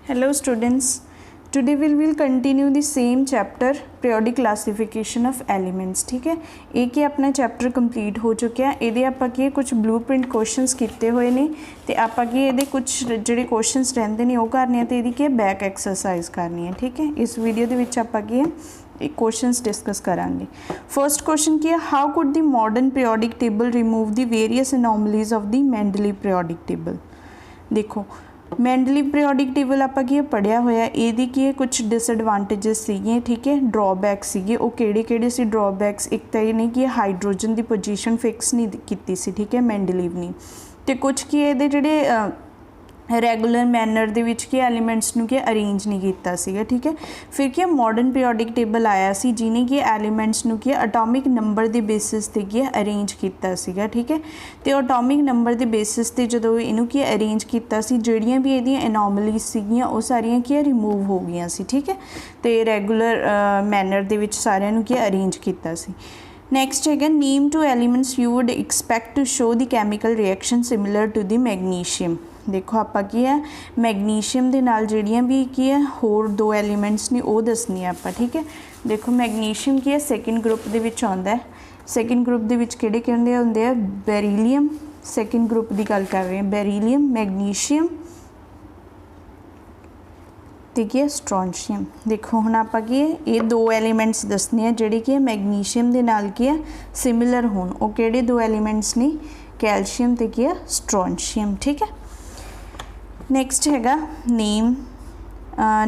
Hello students, today we will continue the same chapter periodic classification of elements। ठीक है, एक ही अपना chapter complete हो चुका है। ये आपां की कुछ ब्लूप्रिंट क्वेश्चंस किए हुए ने ते आपां की ये कुछ जिहड़े क्वेश्चंस रहिंदे ने वो करने ते इहदी की बैक एक्सरसाइज करनी है। ठीक है, इस वीडियो दे विच आपां की क्वेश्चंस डिस्कस करांगे। फर्स्ट क्वेश्चन की है, how could the modern periodic table remove the various anomalies of the Mendeleev periodic table. देखो मेंडलीव पीरियोडिक टेबल आप पढ़िया होया, ये की कुछ डिसएडवांटेजेस सीगे। ठीक है, ड्रॉबैक्स सीगे, वो किहड़े सी ड्रॉबैक्स, एक तो ये नहीं कि हाइड्रोजन की पोजीशन फिक्स नहीं की सी। ठीक है, मेंडलीव ने तो कुछ की ये जिहड़े रैगूलर मैनर दे विच के एलीमेंट्स नूं के अरेंज नहीं किया सीगा। ठीक है, फिर क्या मॉडर्न पीरियोडिक टेबल आया सी जिन्हें कि एलीमेंट्स नूं के अटोमिक नंबर के बेसिस ते की अरेंज किया सीगा। ठीक है, तो अटोमिक नंबर के बेसिस ते जदों इनू की अरेंज किया सी, जिहड़ियां भी इहदियां एनोमलीज सीगियां वो सारियां की रिमूव हो गई सी। ठीक है, तो रैगूलर मैनर दे विच सारियां नूं की अरेंज किया सी। नैक्सट है, name two elements you would expect to show the chemical reaction similar to the magnesium. देखो आप की है मैगनीशियम के नाल जिहड़ियां भी की है होर दो एलीमेंट्स ने वो दसनी है आप। ठीक है, देखो मैगनीशियम की है सैकेंड ग्रुप दे विच आउंदा है। सैकेंड ग्रुप दे विच किहड़े किहड़े हुंदे आ, बेरीलियम। सैकेंड ग्रुप की गल कर रहे हैं, बेरीलियम, मैगनीशियम ते की है स्ट्रोंशियम। देखो हुण आप की ये दो एलीमेंट्स दसने हैं जिहड़े कि मैगनीशियम के नाल की है सिमिलर होण। वो किहड़े दो एलीमेंट्स ने, कैल्शियम ते की है स्ट्रोंशियम। ठीक है, नैक्सट हैगा नेम।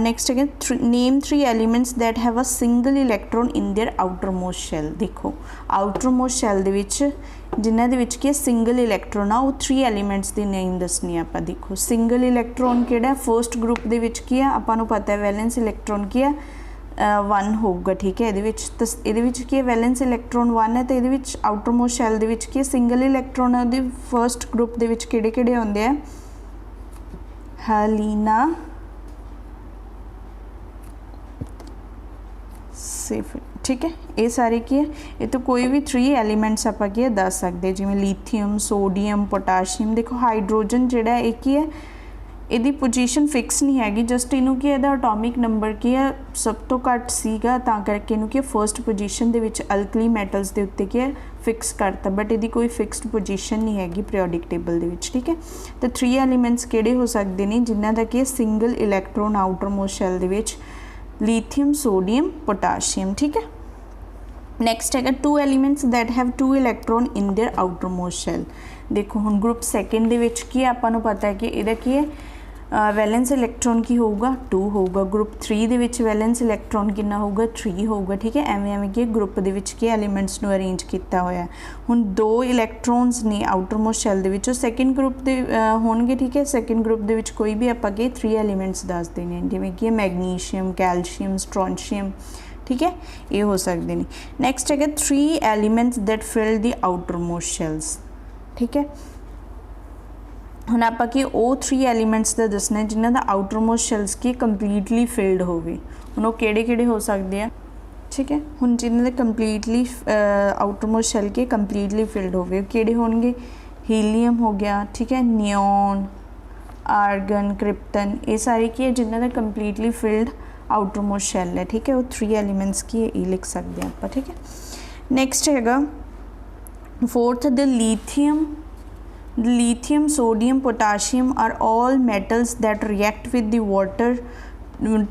नैक्सट है name 3 elements that have a single electron in their outermost shell. देखो आउटर मोस्ट शैल दे विच जिन्हां दे विच की सिंगल इलैक्ट्रॉन आ, वो 3 एलीमेंट्स दी नेम दसनी आप। देखो सिंगल इलैक्ट्रॉन किहड़ा फर्स्ट ग्रुप दे विच की है, आपां नूं पता है वैलेंस इलैक्ट्रॉन की है 1 होगा। ठीक है, ये की है वैलेंस इलैक्ट्रॉन 1 है, तो ये आउटर मोस्ट शैल दे विच की सिंगल इलैक्ट्रॉन है। उहदे फर्स्ट ग्रुप दे विच किहड़े आउंदे आ, हालीना, सिर्फ। ठीक है, ये सारे की है, ये तो कोई भी 3 एलीमेंट्स आप दस सकते जिमें लिथियम, सोडियम, पोटाशियम। देखो हाइड्रोजन जिहड़ा एक ही है, यदी पोजीशन फिक्स नहीं हैगी, जस्ट इनू की इहदा एटॉमिक नंबर की है सब तो घट सीगा, तां करके इनू की फर्स्ट पोजीशन दे विच अल्कली मैटल्स दे उत्ते की है फिक्स करता, बट यदी कोई फिक्सड पोजीशन नहीं हैगी पीरियोडिक टेबल दे विच। ठीक है, तो 3 एलीमेंट्स किहड़े हो सकते हैं जिन्हां दा की single electron outermost shell दे विच, लिथियम, सोडियम, पोटाशियम। ठीक है, नैक्सट है 2 elements that have 2 electron in their outermost shell. देखो हुण ग्रुप सैकेंड दे विच की आपां नूं पता है कि इहदा की है वैलेंस इलैक्ट्रॉन की होगा 2 होगा। ग्रुप 3 दे विच वैलेंस इलैक्ट्रॉन कितना होगा 3 होगा। ठीक है, एवें के ग्रुप दे विच के एलीमेंट्स नूं अरेंज किया होया। हुण 2 इलैक्ट्रॉन्स ने आउटर मोस्ट शैल दे विच, सैकेंड ग्रुप दे होणगे। ठीक है, सैकेंड ग्रुप दे विच कोई भी आपां के 3 एलीमेंट्स दस देने जिवें कि मैगनीशियम, कैल्शियम, स्ट्रोंशियम। ठीक है, ये हो सकते हैं। नैक्सट है 3 elements that fill the outermost shells. ठीक है, हुण आपां की वो 3 एलीमेंट्स का दसना जिन्हां दा आउटर मोस्ट शैल्स की कंप्लीटली फिल्ड होवे। हुण वो किहड़े हो सकते हैं। ठीक है, हुण जिन्हां दे कंप्लीटली आउटर मोस्ट शैल के कंप्लीटली फिल्ड होवे किहड़े होणगे, हीलियम हो गया। ठीक है, नियॉन, आर्गन, क्रिप्टन, ये सारे की है जिन्हां दा कंप्लीटली फिल्ड आउटर मोस्ट शैल है। ठीक है, वो 3 एलीमेंट्स की ये लिख सकते हैं आप। ठीक है, नैक्सट हैगा 4th the lithium, sodium, potassium are all metals that react with the water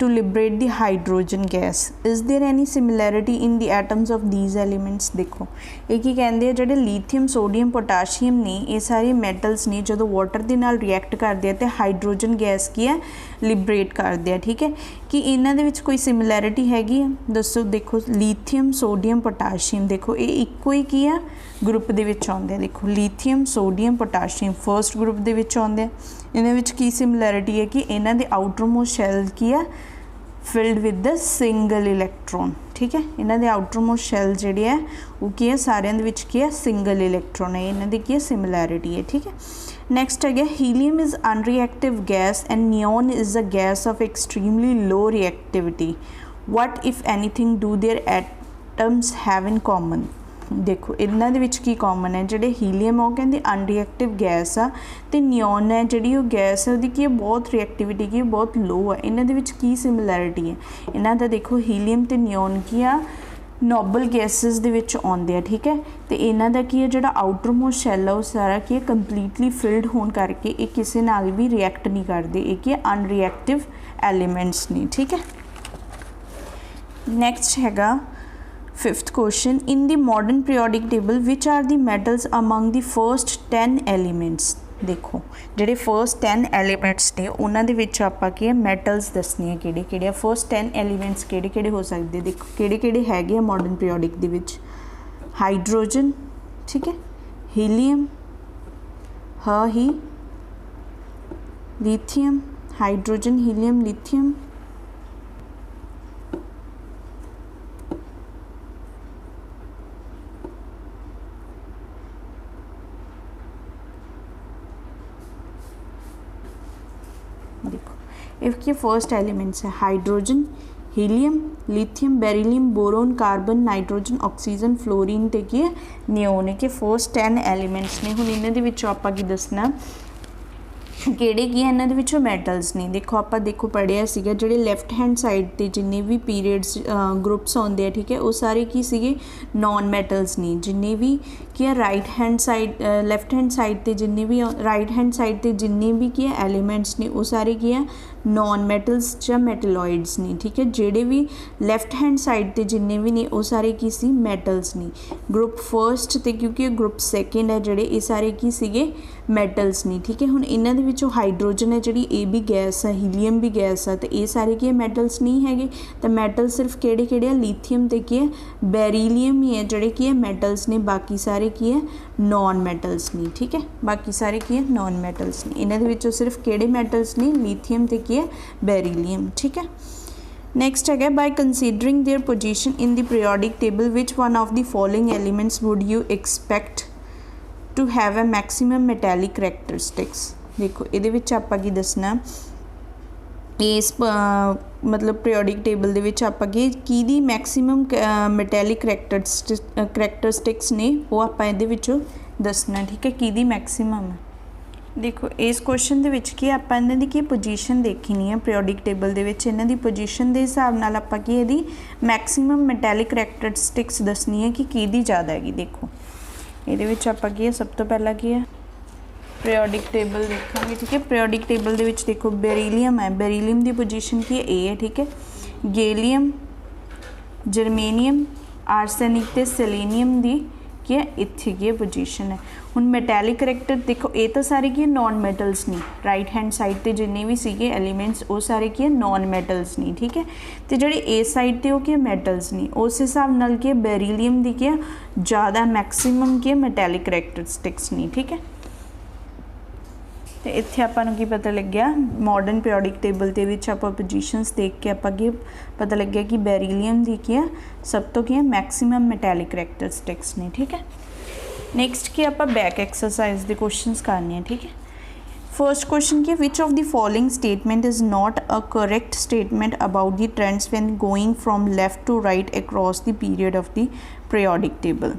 to liberate the hydrogen gas. Is there any similarity in the atoms of these elements? देखो एक ही कहते हैं जो लिथियम, सोडियम, पोटाशियम ने ये सारे metals ने जो वाटर के नाल रिएक्ट करते हैं तो हाइड्रोजन गैस की है लिबरेट करते हैं। ठीक है, कि इन्हां दे विच कोई सिमिलैरिटी हैगी है दसो। देखो लिथियम, सोडियम, पोटाशियम, देखो ये इक्को ही की है ग्रुप दे विच आउंदे हैं। देखो lithium, sodium, potassium first group दे विच आउंदे हैं। इन्हां विच की सिमिलैरिटी है कि इन्हां दे आउटर मोस्ट शैल की है filled with the single electron. ठीक है, इन्हां दे आउटर मोस्ट शैल जिहड़े है वो की है सारियां दे विच की है सिंगल इलैक्ट्रॉन है, इन्हां दी की है सिमिलैरिटी है। ठीक है, नैक्सट है helium is unreactive gas and neon is a gas off extremely low reactivity. What if anything do their atoms have in common. देखो इन्हां दे विच की कॉमन है, जिहड़े हीलीयम वो कहंदे अनरिएक्टिव गैस आ, ते नियोन है जिहड़ी वो गैस है उहदी की बहुत रिएक्टिविटी की बहुत लो है। इन्हां दे विच की सिमिलैरिटी है, इन्हां दा देखो हीलीयम ते नियोन की आ नोबल गैसिस दे विच आउंदे आ, ठीक है। तो इन्हां दा की है जिहड़ा आउटर मोस्ट शैल है वो सारा की कंप्लीटली फिल्ड होने करके ये किसी नाल भी रिएक्ट नहीं करते, ये की अनरिएक्टिव एलीमेंट्स ने, ठीक है। नैक्सट हैगा 5th question, in the modern periodic table which are the metals among the first 10 elements. देखो जिहड़े फर्स्ट 10 एलीमेंट्स ने उन्हां दे विच आपां की मैटल्स दसने हैं, किहड़े किहड़े फर्स्ट 10 एलीमेंट्स किहड़े किहड़े हो सकते। देखो किहड़े किहड़े हैगे मॉडर्न पीरियोडिक दे विच, हाइड्रोजन, ठीक है, हीलीयम, ही लिथियम, हाइड्रोजन, हीलियम, लिथियम, देखो इसके फर्स्ट एलिमेंट्स है hydrogen, helium, lithium, beryllium, boron, carbon, nitrogen, oxygen, fluorine ते की नियोन के फर्स्ट 10 एलीमेंट्स ने। हुण इन्हां दे विचों आपां की दसना किहड़े की है, इन्हां दे विचों मैटल्स ने। देखो आपां देखो पढ़िया सीगा जिहड़े लैफ्ट हैंड साइड ते जिन्ने भी पीरियड्स ग्रुप्स आउंदे आ, ठीक है, वो सारे की सीगे नॉन मैटल्स ने। जिन्ने भी की है right hand side left hand side ते जिन्ने भी राइट हैंड साइड ते जिन्ने भी की है एलीमेंट्स ने वो सारे की है नॉन मैटल्स या मैटलॉइड्स ने, ठीक है। जिहड़े भी लैफ्ट हैंड साइड ते जिन्ने भी ने वो सारे की सी मैटल्स ने। ग्रुप फर्स्ट ते क्योंकि ग्रुप सैकेंड है जिहड़े ये सारे की सीगे मैटल्स ने, ठीक है। हुण इन्हां दे विचों हाइड्रोजन है जिहड़ी ये भी गैस है, हीलियम भी गैस है, तो ये सारे की मैटल्स नहीं हैगे। तो मैटल सिर्फ किहड़े किहड़े लिथियम ते की है बेरीलियम ही है जिहड़े की है मैटल्स ने, बाकी सारे की है नॉन मैटल्स ने, ठीक है। बाकी सारे की है नॉन मैटल्स ने। इन्हां दे विचों सिर्फ किहड़े मैटल्स ने, लिथियम ते की है बेरीलियम, ठीक है। नेक्स्ट है by considering their position in the periodic table which one of the following elements would you expect to have a maximum metallic characteristics. देखो ये आपां की दसना इस मतलब पीरियोडिक टेबल दे विच आपां की दी मैक्सीमम मैटैलिक करैक्टरिस्टिक्स ने वो आपां इहदे विचों दसना, ठीक है, की दी मैक्सीमम है। देखो इस क्वेश्चन दे विच की आपां इन्हां दी की पोजीशन देखनी है पीरियोडिक टेबल दे विच, इन्हां दी पोजीशन दे हिसाब नाल आपां की इहदी मैक्सीमम मैटैलिक करैक्टरिस्टिक्स दसनी है कि दी ज़्यादा हैगी। देखो ये आपां की सब तो पहला की है पीरियोडिक टेबल देखेंगे, ठीक है। पीरियोडिक टेबल दे विच देखो बेरीलियम है, बेरीलियम की पोजीशन की है ए है, ठीक है। गैलियम, जर्मेनियम, आर्सेनिक ते सेलेनियम की है इत्थे की पोजीशन है। हुण मैटैलिक करैक्टर देखो ये तो सारे की नॉन मैटल्स नहीं, राइट हैंड साइड ते जिन्ने भी सीगे एलीमेंट्स वो सारे की नॉन मैटल्स नहीं, ठीक है। तो जिहड़े ए साइड ते वो की मैटल्स नहीं, उस हिसाब नाल की बेरीलियम की क्या ज़्यादा मैक्सीमम की मैटैलिक करैक्टरिस्टिक्स नहीं, ठीक है। तो इत्थे आपां नूं की पता लग गया मॉडर्न पीरियोडिक टेबल के विच आपां पोजीशनस देख के आपां की पता लग गया कि बेरीलियम की क्या सब तो क्या मैक्सीमम मैटैलिक करैक्टरिस्टिक्स ने, ठीक है। नैक्सट की आपां बैक एक्सरसाइज के क्वेश्चंस करने हैं, ठीक है। फर्स्ट क्वेश्चन की which of the following statement is not a correct statement about the trends when going from left to right across the period of the periodic table.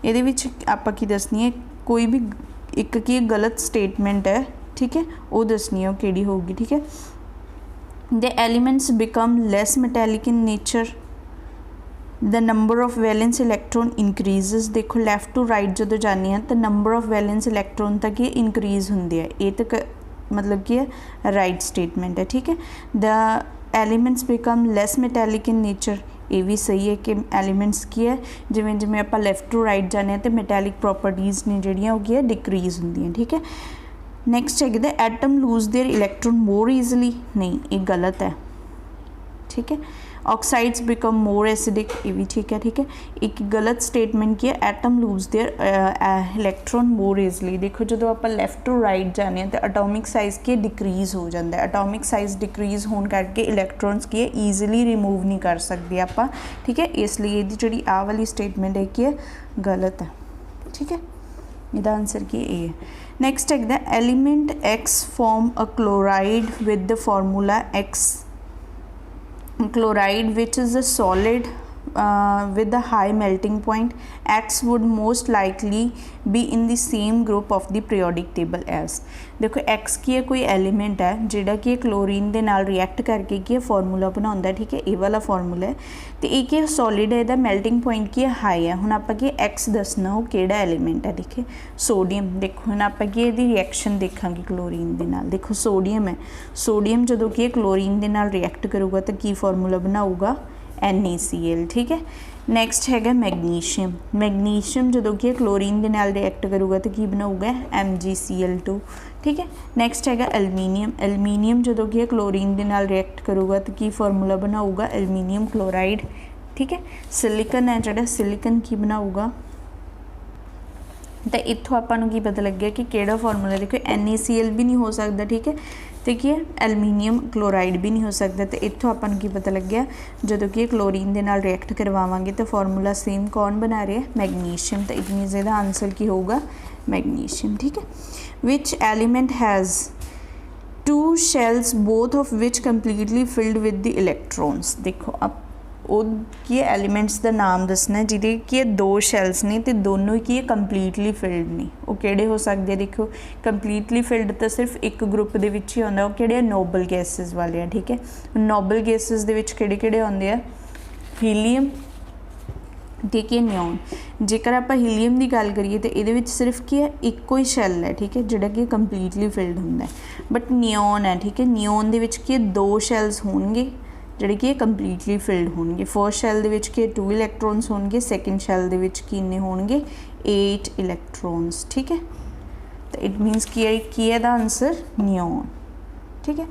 ये विच आपां की दसनी है कोई भी एक की गलत स्टेटमेंट है, ठीक है, वो दसनी है कि होगी, ठीक है। The elements become less metallic in nature, the number of valence electron increases. देखो लैफ्ट टू राइट जो जानी है तो नंबर ऑफ वैलेंस इलैक्ट्रॉन तक ये इंक्रीज होंगे है, ये तो मतलब कि राइट स्टेटमेंट है, ठीक है। The elements become less metallic in nature, ये भी सही है कि एलीमेंट्स की है जिमें जिमें आप लैफ्ट टू राइट जाने तो मैटैलिक प्रॉपर्टीज़ ने जिहड़ियां वो डिक्रीज होंदियां, ठीक है। नैक्सट है the atom lose their electron more easily, नहीं ये गलत है, ठीक है। ऑक्साइड्स बिकम मोर एसिडिक, ये भी ठीक है, ठीक है। एक गलत स्टेटमेंट की है atom lose their electron more easily. देखो जो आप लैफ्ट टू राइट जाने तो एटॉमिक साइज़ की डिक्रीज हो जाता है, एटॉमिक साइज़ डिक्रीज होने करके इलैक्ट्रॉन्स की ईजिली रिमूव नहीं कर सकते आप, ठीक है। इसलिए ये जी आ वाली स्टेटमेंट है कि गलत है, ठीक है। इसका आंसर की ए है। नैक्सट है the element x form a chloride with the formula x chloride which is a solid with the high melting point, X would most likely be in the same group of the periodic table as। देखो X की है कोई element है जिहड़ा कि chlorine दे नाल react करके की फॉर्मूला बनाउंदा, ठीक है, ये वाला फॉर्मूला है। तो ये की सॉलिड है, इहदा मेल्टिंग पॉइंट की हाई है। हुण आपां की X दसना वो किहड़ा एलीमेंट है, देखिए सोडियम। देखो हुण आपां की इहदी रिएक्शन देखांगे क्लोरीन दे नाल। देखो सोडियम है, सोडियम जदों कि क्लोरीन दे नाल रिएक्ट करूगा तो की फॉर्मूला बनाऊगा NaCl, ठीक है। नैक्सट है मैगनीशियम। मैगनीशियम जदों कि क्लोरीन के नाल रिएक्ट करूगा तो की बनाऊगा MgCl2, ठीक है। नैक्सट है एलमीनीयम। एलमीनीयम जदों कि क्लोरीन के नाल रिएक्ट करूगा तो की फॉर्मूला बनाऊगा एलमीनीयम क्लोराइड, ठीक है। सिलिकन है जो सिलिकन की बनाऊगा, तो इत्थों आपां की पता लग गया कि किहड़ा फॉर्मूला। देखो NaCl भी नहीं हो सकता, ठीक है, तो की है एलमीनीयम क्लोराइड भी नहीं हो सकता। तो इत्थों आपां की पता लग गया जदों कि क्लोरीन के नाल रिएक्ट करवावांगे तो फॉर्मूला सेम कौन बना रहा है, मैगनीशियम। तो इट मीनस इहदा आंसर की होगा मैगनीशियम, ठीक है। विच element has 2 shells both of which completely filled with the electrons। देखो अब वो की एलीमेंट्स का नाम दसना है जिहदे कि 2 शैल्स ने तो दोनों की कंप्लीटली फिल्ड ने। वो किहड़े हो सकते हैं, देखो कंप्लीटली फिल्ड तो सिर्फ एक ग्रुप दे विच ही आउंदा, वो किहड़े नोबल गैसिज वाले हैं, ठीक है। नोबल गैसिज दे विच किहड़े आउंदे आ, हीलीयम, ठीक है, नियोन। जेकर आप हीलीयम की गल करिए तो ये सिर्फ की है एको ही शैल है, ठीक है, जोड़ा कि कंप्लीटली फिल्ड होंगे। बट नियोन है, ठीक है, नियोन दे विच की 2 शैल्स होंगे ਜਿਹੜੇ कि कंप्लीटली फिल्ड होंगे। फर्स्ट शैल दे विच के 2 इलैक्ट्रॉन्स होंगे, सैकेंड शैल दे विच किन्ने होंगे 8 इलैक्ट्रॉन्स, ठीक है। तो इट मीनस की है दा आंसर नियोन, ठीक है।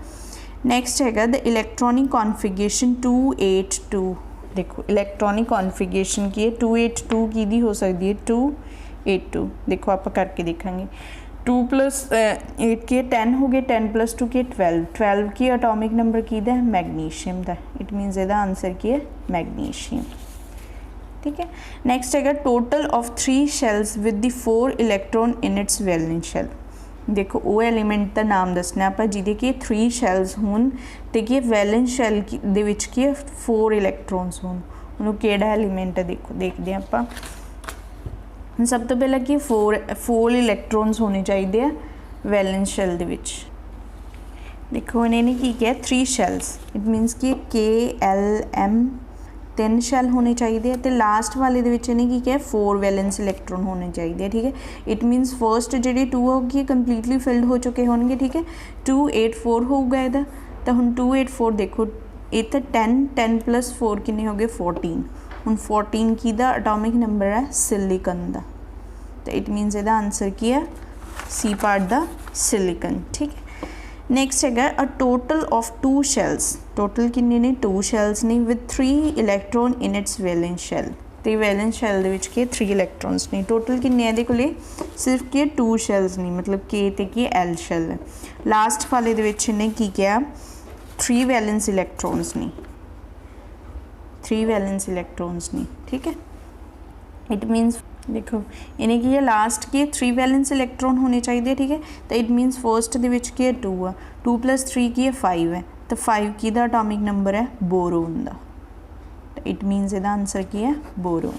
नैक्सट है द इलैक्ट्रॉनिक कॉन्फिगरेशन 282। देखो इलैक्ट्रॉनिक कॉन्फिगरेशन की है 282 की हो सकती है 282। देखो आप करके देखेंगे 2 + 8 के 10 हो गए, 10 + 2 के 12, 12 की एटॉमिक नंबर की है मैग्नीशियम का। इट मीनस ਇਹਦਾ आंसर की है मैग्नीशियम, ठीक है। नैक्सट है total of 3 shells with the 4 electron in its valence shell. देखो वो एलीमेंट का नाम दसना आप जिहदे कि 3 शैल्स होन ते कि वैलेंस शैल दे विच की 4 इलैक्ट्रॉन्स होन, उन्होंने किहड़ा एलीमेंट है देखो देखते हैं आप। सब तो पहला कि 4 इलैक्ट्रॉन्स होने चाहिए वैलेंस शैल दे विच। देखो इन्हें की किया 3 शैल्स, इट मीनस कि KLM 3 शैल होने चाहिए, तो लास्ट वाले दे विच इन्हें की किया 4 वैलेंस इलैक्ट्रॉन होने चाहिए, ठीक है। इट मीनस फर्स्ट जी 2 होगी कंप्लीटली फिल्ड हो चुके होंगे, ठीक है। 284 होगा यदा, तो हम 284 देखो ये तो 10 + 4 किन्ने हो गए 14। हम 14 की दा एटॉमिक नंबर है सिलिकन का, तो इट मीनस ਇਹਦਾ आंसर की है C पार्ट दा सिलिकन, ठीक है। नैक्सट है a total of 2 shells. Total किन्ने ने 2 शैल्स ने with 3 electron in its valence shell. तो वैलेंस शैल दे विच के 3 इलैक्ट्रॉन्स ने। टोटल किन्ने इहदे कोले सिर्फ के 2 शैल्स नहीं, मतलब K ते की L शैल है। लास्ट वाले दे विच इन्हें की किया 3 वैलेंस इलैक्ट्रॉन्स ने, 3 वैलेंस इलैक्ट्रॉन्स ने, ठीक है। इट मीनस देखो इन्हें की है लास्ट के 3 वैलेंस इलैक्ट्रॉन होने चाहिए, ठीक है। तो इट मीनस फर्स्ट दे विच की 2 है, 2 + 3 की 5 है, तो 5 की दा एटॉमिक नंबर है बोरोन का। तो इट मीनस ਇਹਦਾ आंसर की है बोरोन,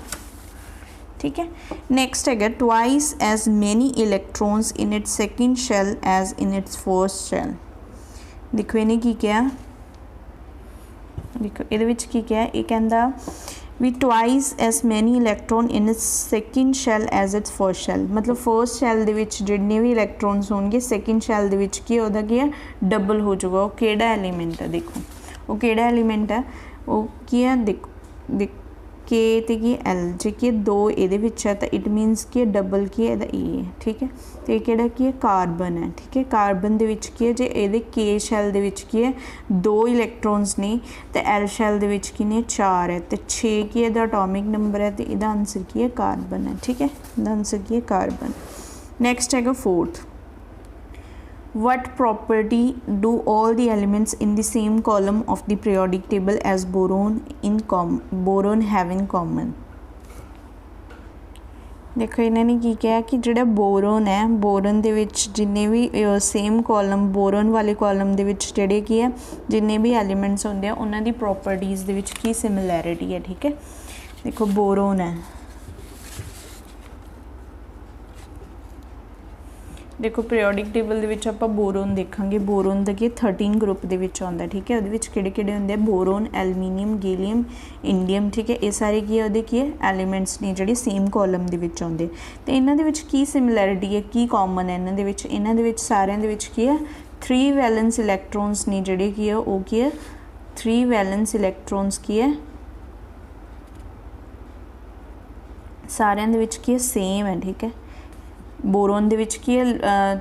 ठीक है। नैक्सट है twice as many electrons in its second shell as in its first shell. देखो इन्हें की क्या, देखो ये क्या है, ये कहता भी twice as many electron in its second shell as its first shell. मतलब फर्स्ट शैल दे विच जितने भी इलैक्ट्रॉन्स होंगे सैकेंड शैल दे विच की होदा की है डबल हो जाएगा। वो केड़ा एलीमेंट है, देखो वो केड़ा एलीमेंट है, वो की है देखो K ते की L जे की 2 ये विच है, तो इट मीनस कि डबल की है E है, ठीक है। तो ये केड़ा की है कार्बन है, ठीक है। कार्बन दे विच की है जे ये K शैल दे विच की है 2 इलैक्ट्रॉन्स ने, तो L शैल दे विच की ने 4 है, तो 6 की है एटॉमिक नंबर है, तो इसका आंसर की है कार्बन है, ठीक है। इसका आंसर की है कार्बन। नैक्सट है fourth, what property do all the elements in the same column of the periodic table as boron have in common। देखो इन्होंने की किया कि जो बोरोन है, बोरोन दे विच जिन्ने भी सेम कॉलम बोरोन वाले कॉलम दे विच जिहड़े की है जिन्ने भी एलीमेंट्स होंदे हैं उन्हां दी प्रॉपर्टीज़ दे विच की सिमिलैरिटी है, ठीक है। देखो बोरोन है, देखो पीरियोडिक टेबल दे विच आपां बोरोन देखांगे। बोरोन दा कि 13 ग्रुप दे विच आउंदा, ठीक है। उहदे विच किहड़े-किहड़े हुंदे, बोरोन, एल्यूमीनियम, गैलियम, इंडियम, ठीक है। ये सारे की है उहदे की है एलीमेंट्स ने जिहड़े सेम कॉलम दे विच आउंदे। ते इन्हां दे विच की सिमिलैरिटी है, की कॉमन है इन्हां दे विच? इन्हां दे विच सारिਆਂ दे विच की है 3 वैलेंस इलैक्ट्रॉन्स ने जिहड़े की है वो की है 3 वैलेंस इलैक्ट्रॉन्स की है सारिਆਂ दे विच की है सेम है, ठीक है। बोरोन दे विच की है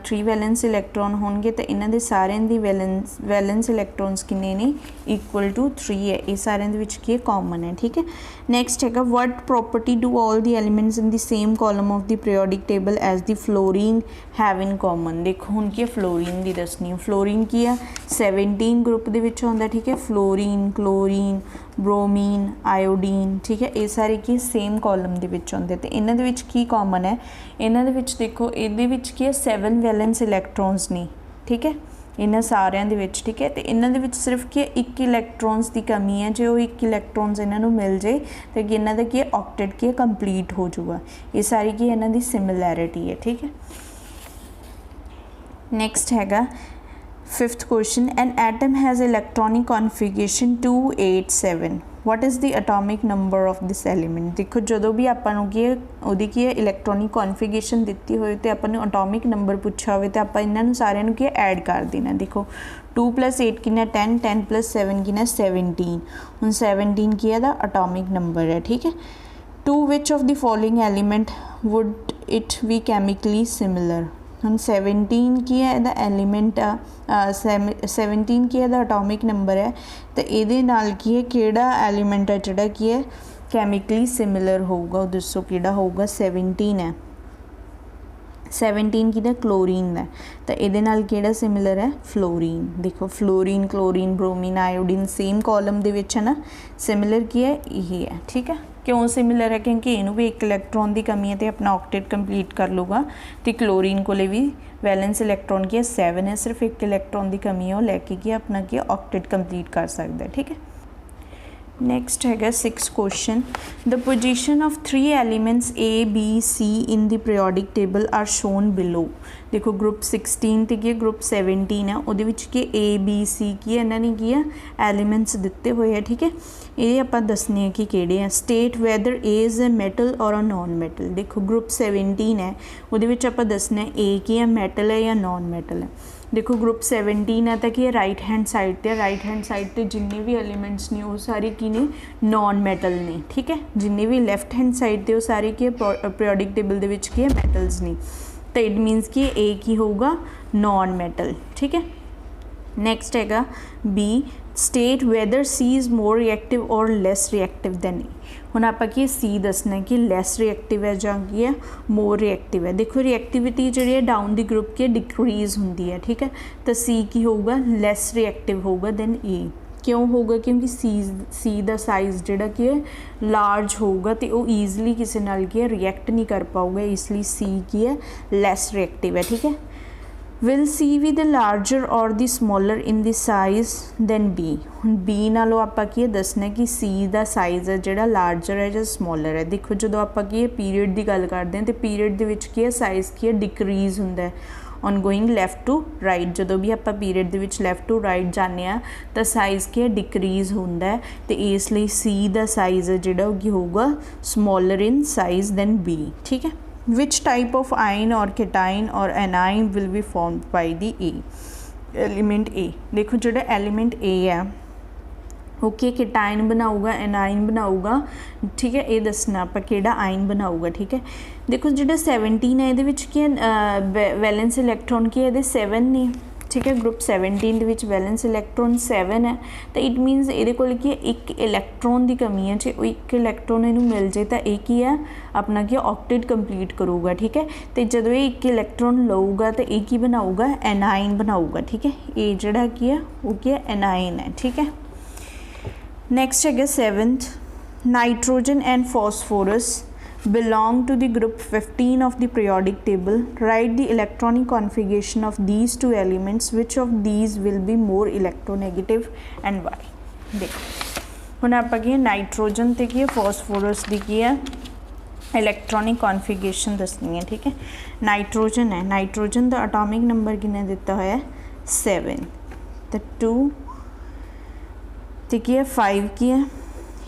3 वैलेंस इलैक्ट्रॉन होंगे तो इन्हां दे सारिਆਂ दी वैलेंस इलैक्ट्रॉन्स किन्ने ने इक्वल टू 3 है। ये सारिਆਂ दे विच की है कॉमन है, ठीक है। नैक्सट है what property do all the elements in the same column of the periodic table as the fluorine have in common. देखो हुण की है फ्लोरीन दी दसनी है। फ्लोरीन की है 17 ग्रुप दे विच आउंदा, ठीक है। फ्लोरीन, क्लोरीन, ब्रोमीन, आयोडीन, ठीक है। ये सारे की सेम कॉलम दे विच आउंदे ते इन्हां दे विच की कॉमन है? इन्हां दे विच देखो इहदे विच की है 7 वैलेंस इलैक्ट्रॉन्स ने, ठीक है, इन्हां सारिਆਂ ਦੇ ਵਿੱਚ, ठीक है। तो इन्हां दे विच सिर्फ की 1 इलैक्ट्रॉन्स की कमी है। जो 1 इलैक्ट्रॉन्स इन्हां नूं मिल जाए तो इन्हां दा की है ऑक्टेट की है कंप्लीट हो जाऊगा। ये सारी की इन्हां दी सिमिलैरिटी है, ठीक है। नैक्सट हैगा 5th question, an atom has electronic configuration 287, what is the atomic number of this element. देखो जो भी आपां नूं की है उहदी की है इलैक्ट्रॉनिक कॉन्फिगरेशन दित्ती होए तो आपां नूं एटॉमिक नंबर पुछा होए तो आपां इन्हां नूं सारिਆਂ नूं की ऐड कर देना। देखो 2 + 8 कितना 10, 10 + 7 कितना 17। हुण 17 की है दा एटॉमिक नंबर है, ठीक है। To which of the following element would it be chemically similar. हम 17 की है दा एलीमेंट 17 की है दा एटॉमिक नंबर है तो ये नाल की है किहड़ा एलीमेंट है जिहड़ा की है कैमिकली सिमिलर होगा। दसो किहड़ा होगा? 17 है। 17 की दा क्लोरीन है तो ये नाल किहड़ा सिमिलर है? फ्लोरीन। देखो fluorine, chlorine, bromine, iodine same column दे विच है ना। सिमिलर की है यही है, ठीक है। क्यों सिमिलर है? क्योंकि इनू भी 1 इलैक्ट्रॉन की कमी है तो अपना ऑक्टेट कंप्लीट कर लूगा। तो क्लोरीन को भी वैलेंस इलैक्ट्रॉन की 7 है, सिर्फ 1 इलैक्ट्रॉन की कमी है, वो लैके की अपना की ऑक्टेट कंप्लीट कर सकता है, ठीक है। नैक्सट है 6th question, the position of 3 elements A B C in the periodic table are shown below. देखो ग्रुप 16 तो की है, ग्रुप 17 है, वो ए बी सी की है इन्होंने की है एलीमेंट्स दिते हुए है, ठीक है। ये आप दसने कि किहड़े हैं। State weather A is a metal और अ नॉन मैटल। देखो ग्रुप 17 है, वो आप दसना ए की है मैटल है या नॉन मैटल है। देखो ग्रुप 17 है तो कि राइट हैंड साइड पर, राइट हैंड साइड पर जिन्ने भी एलीमेंट्स ने वो सारे की ने नॉन मैटल ने, ठीक है। जिन्ने भी लैफ्ट हैंड साइड पर वो सारे की पीरियोडिक टेबल के की है मैटल्स ने, तो इट मीनस कि ए की होगा नॉन मैटल, ठीक है। नैक्सट हैगा B, state whether C is more reactive और लैस रिएक्टिव दैन ए। हुण आपां की सी दसना कि लैस रिएक्टिव है जां की है मोर रिएक्टिव है। देखो रिएक्टिविटी जिहड़ी है डाउन द ग्रुप की डिक्रीज़ हुंदी है, ठीक है। तो सी की होगा लैस रिएक्टिव होगा दैन ए। क्यों होगा? क्योंकि सी दा साइज़ जिहड़ा कि है लार्ज होगा तो वो ईजली किसी नाल की है रिएक्ट नहीं कर पाऊगा, इसलिए सी की है लैस रिएक्टिव है, ठीक है। Will C be the larger or the smaller in the size than B. हुण बी नालों आपां की दसना कि सी दा साइज़ है जिहड़ा लार्जर है या स्मॉलर है। देखो जो आपां की पीरियड की गल करते हैं तो पीरियड दे विच की है साइज़ की है डिक्रीज़ हुंदा है on going left to right. जो भी आप पीरियड दे विच लैफ्ट टू राइट जाने तो साइज़ की है डिक्रीज़ होंदा है, तो इसलिए सी दा साइज़ है जिहड़ा होगा smaller in size than B, ठीक है। Which type of ion or cation or anion will be formed by the A element A. देखो जो एलीमेंट ए है ओके केटाइन बनाऊगा एनाइन बनाऊगा, ठीक है। ये दसना आप केड़ा आयन बनाऊगा, ठीक है। देखो जो 17 है ये की वैलेंस इलैक्ट्रॉन की है 7 ने, ठीक है। ग्रुप 17 के वैलेंस इलैक्ट्रॉन 7 है तो इट मीनस ये की 1 इलैक्ट्रॉन की कमी है, जो 1 इलैक्ट्रॉन इनू मिल जाए तो ये की है अपना की ऑक्टेट कंप्लीट करूगा, ठीक है। तो जो ये 1 इलैक्ट्रॉन लऊगा तो ये की बनाऊगा एनाइन बनाऊगा, ठीक है। ये जड़ा की है वो की है एनाइन है, ठीक है। नैक्सट है 7th, nitrogen and phosphorus belong to the group 15 of the periodic table. Write the electronic configuration of these two elements. Which of these will be more electronegative and why? देखो हुण आपां की nitrogen ते की है phosphorus दी की है electronic configuration दसनी है। ठीक है, नाइट्रोजन है, नाइट्रोजन का एटॉमिक नंबर किन्ने दिता होया 7 तो 2 तो की है 5 की है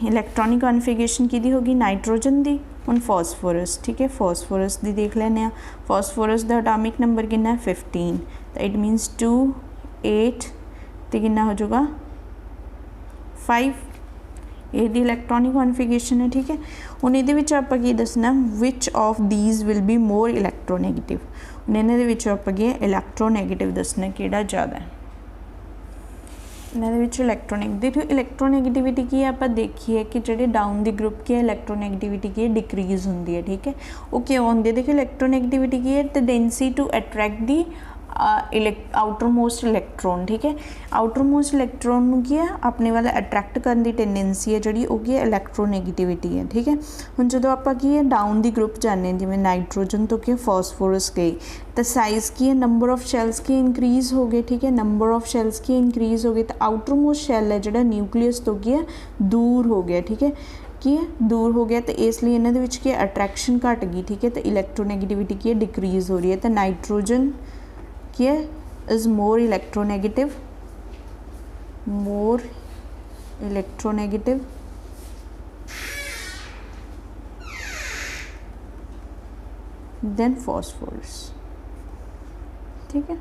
इलैक्ट्रॉनिक कॉन्फिगरेशन की होगी नाइट्रोजन दी। हुण फॉस्फोरस, ठीक है, फॉस्फोरस दी देख लैने। फॉस्फोरस का एटॉमिक नंबर कितना है 15 तो इट मीनस 2 8 तो कितना हो जाएगा 5 ये दी इलैक्ट्रॉनिक कॉन्फिगरेशन है। ठीक है, हुण इहदे विच आपां की दसना which of these will be more electronegative. हुण इन्हां दे विच आपां की इलैक्ट्रोनैगेटिव दसना किहड़ा ज़्यादा है। इन्हां दे विच इलैक्ट्रोनैगेटिविटी की है आपां देखिए कि जिहड़े डाउन दी ग्रुप की इलैक्ट्रोनैगेटिविटी की डिक्रीज़ होंदी है। ठीक है, वो क्यों होंदी है? देखिए इलैक्ट्रोनैगेटिविटी की है tendency to attract the outermost electron. ठीक है, आउटर मोस्ट इलैक्ट्रॉन की है अपने वाला अट्रैक्ट करने की टेंडेंसी है जी वो की इलैक्ट्रोनैगेटिविटी है। ठीक है, हुण जो आप डाउन दी ग्रुप जाने जिवें नाइट्रोजन तो की फॉस्फोरस गई तो साइज़ की है नंबर ऑफ शैल्स की इंक्रीज़ हो गए। ठीक है, नंबर ऑफ शैल्स की इंक्रीज़ हो गई तो आउटर मोस्ट शैल है जो न्यूक्लीयस तो की है दूर हो गया। ठीक है, की है दूर हो गया तो इसलिए इन्होंने विच की अट्रैक्शन घट गई। ठीक है, तो इलैक्ट्रोनैगेटिविटी की डिक्रीज़ हो रही है तो नाइट्रोजन की है is more electronegative than phosphorus. ठीक है,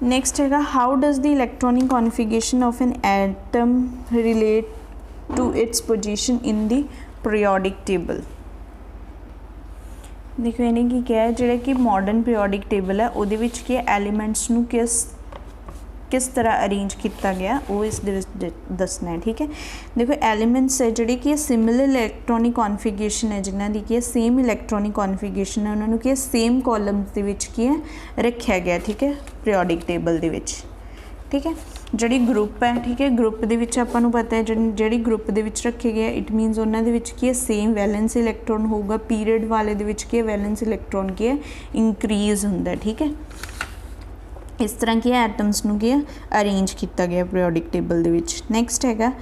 नेक्स्ट है how does the electronic configuration of an atom relate to its position in the periodic table. देखो इन्हें की क्या है जो कि मॉडर्न पीरियोडिक टेबल है उहदे विच की एलीमेंट्स नू किस तरह अरेंज किया गया वो इस दसना है। ठीक है, देखो एलीमेंट्स है जोड़े कि सिमिलर इलैक्ट्रॉनिक कॉन्फिगरेशन है जिन्हों की है सेम इलैक्ट्रॉनिक कॉन्फिगरेशन है उन्होंने की सेम कॉलम्स के विच की है रखा गया। ठीक है, पीरियोडिक टेबल दे विच। ठीक है, जी ग्रुप है, ठीक है, ग्रुप के आपको पता है जी ग्रुप के रखे गए इट मीनस उन्होंने की सेम वैलेंस इलैक्ट्रॉन होगा। पीरियड वाले की वैलेंस इलैक्ट्रॉन की है इंक्रीज़ होंदा। ठीक है, इस तरह की एटम्स नू की अरेंज किया गया पीरियोडिक टेबल दे विच। नैक्सट है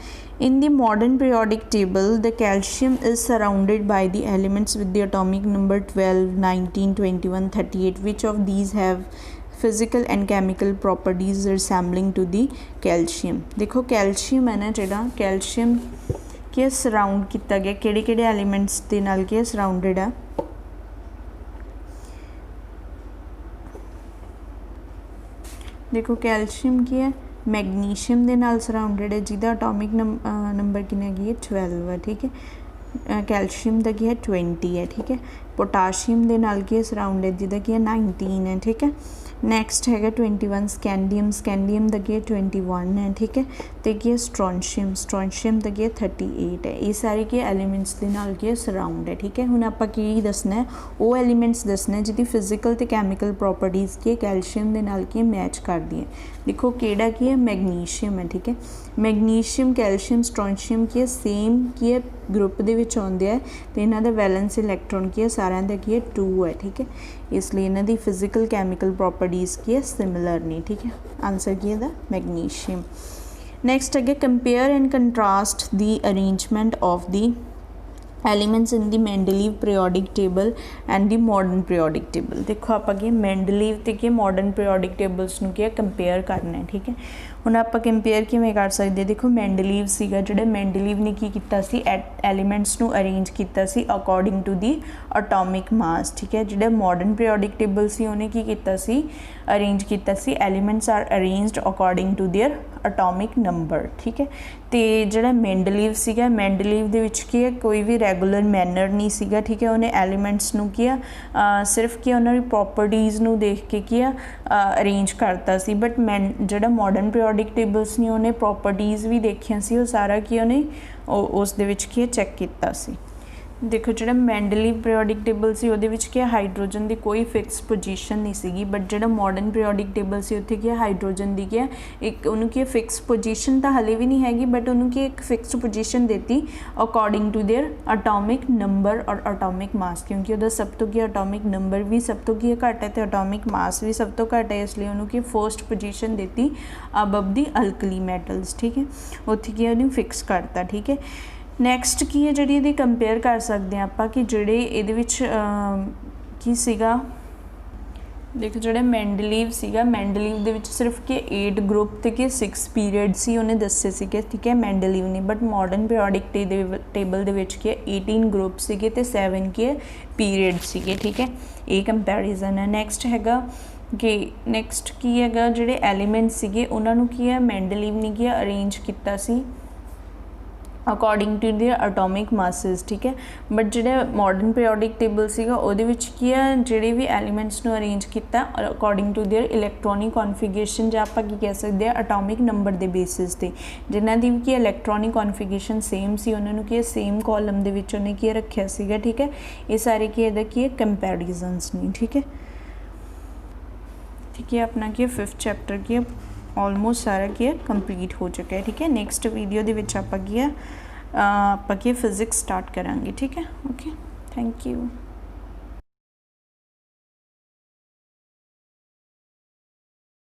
in the modern periodic table the calcium is surrounded by the elements with the atomic number 12 19 21 38 which of these have physical and chemical properties resembling to the calcium. देखो calcium है ना जो calcium के surround किया गया किहड़े elements के नाल के सराउंडेड है। देखो कैल्शियम की है मैगनीशियम के नाल सराउंडेड है जिसका एटॉमिक नंबर कितना है 12 है। ठीक है, कैल्शियम का की है 20 है। ठीक है, पोटाशियम के नाल की सराउंडेड जिसका की है 19 है। ठीक है, नैक्सट है 21 स्कैंडियम का की है 21 है। ठीक है, तो की है स्ट्रोंशियम का की है 38 है। ये सारे की एलीमेंट्स के नाल की सराउंड है। ठीक है, हुण आपां की दसना है वो एलीमेंट्स दसना है जिहदी फिजिकल तो कैमिकल प्रॉपर्टीज़ की कैल्शियम के नाल की मैच करती है। देखो किहड़ा की है मैगनीशियम है। ठीक है, मैगनीशियम कैल्शियम स्ट्रोंशियम की सेम की है ग्रुप दे विच आउंदे है तो इन्हां दा वैलेंस इलैक्ट्रॉन की है सारिਆਂ दा की है 2 है। ठीक है, इसलिए इन्हां दी फिजिकल कैमिकल प्रॉपर्टीज़ की है सिमिलर नहीं। ठीक है, आंसर की है मैगनीशियम। नैक्सट है compare and contrast the arrangement of the elements in the Mendeleev periodic table and the modern periodic table. देखो आप मेंडलीव ते की मॉडर्न पीरियोडिक टेबल्स नूं की कंपेयर करना है। ठीक है, हुण आप कंपेयर किवें कर सकते। देखो मेंडलीव सीगा जिहड़ा मेंडलीव ने की कीता सी एलीमेंट्स नूं अरेंज कीता सी according to the atomic mass. ठीक है, जिहड़ा मॉडर्न पीरियोडिक टेबल सी उहने की कीता सी अरेंज कीता सी elements are arranged according to their atomic number. ठीक है, तो जिहड़ा मेंडलीव सीगा मेंडलीव दे विच की है कोई भी रैगूलर मैनर नहीं सीगा। ठीक है, उन्हें एलीमेंट्स नूं की सिर्फ की उन्हां दी प्रॉपर्टीज़ नूं देख के की अरेंज करता सी। बट जिहड़ा मॉडर्न पीरियोडिक टेबल्स ने उन्हें प्रॉपर्टीज़ भी देखिया सी वो सारा की उन्हें उस दे विच की चैक कीता सी। देखो जो मैंडलीव पीरियोडिक टेबल से वो क्या हाइड्रोजन की कोई फिक्स पोजीशन नहीं सी, बट जो मॉडर्न पीरियोडिक टेबल से उत्थे क्या हाइड्रोजन की क्या एक उन्होंने क्या फिक्स पोजीशन तो हले भी नहीं हैगी, बट उन्होंने क्या एक फिक्स पोजीशन देती according to their atomic number और अटोमिक मास, क्योंकि वह सब तो क्या अटोमिक नंबर भी सब तो क्या घट है तो अटोमिक मास भी सब तो घट है, इसलिए उन्होंने क्या फर्स्ट पोजीशन देती अबव दी अल्कली मैटल्स। ठीक है, उत्थे क्या उन्हें फिक्स करता। ठीक है, नैक्सट की है जी ये कंपेयर कर सकते हैं आप कि जोड़े ये की सीगा, देखो जो मैंडलीव सीगा, मैंडलीव दे विच सिर्फ के 8 ग्रुप तो कि 6 पीरियड सी उन्हें दसे सीगे। ठीक है, मैंडलीव नहीं, बट मॉडर्न पीरियोडिक टेबल दे विच के 18 ग्रुप सीगे ते 7 के पीरियड सीगे। ठीक है, ये कंपैरिजन है। नैक्सट हैगा कि नैक्सट की है जोड़े एलीमेंट सीगे उन्होंने की है मैंडलीव ने की अरेंज किया सी according to their atomic masses. ठीक है, बट जो मॉडर्न पीरियोडिक टेबल सीगा उहदे विच की है जोड़े भी एलीमेंट्स नूं अरेंज किया according to their electronic configuration, जो आप कह सकते हैं अटोमिक नंबर के बेसिस ते, जिन्हां दी की इलैक्ट्रॉनिक कॉन्फिगरेशन सेम सी उन्होंने की सेम कॉलम दे विच उन्हें की रखा सीगा। ठीक है, ये सारे की इहदा की कंपैरिजन्स ने। ठीक है, ठीक है, अपना की 5th चैप्टर की ऑलमोस्ट सारा की कंप्लीट हो चुका है। ठीक है, नैक्सट वीडियो दे विच आपां की फिजिक्स स्टार्ट करांगे। ठीक है, ओके, थैंक यू।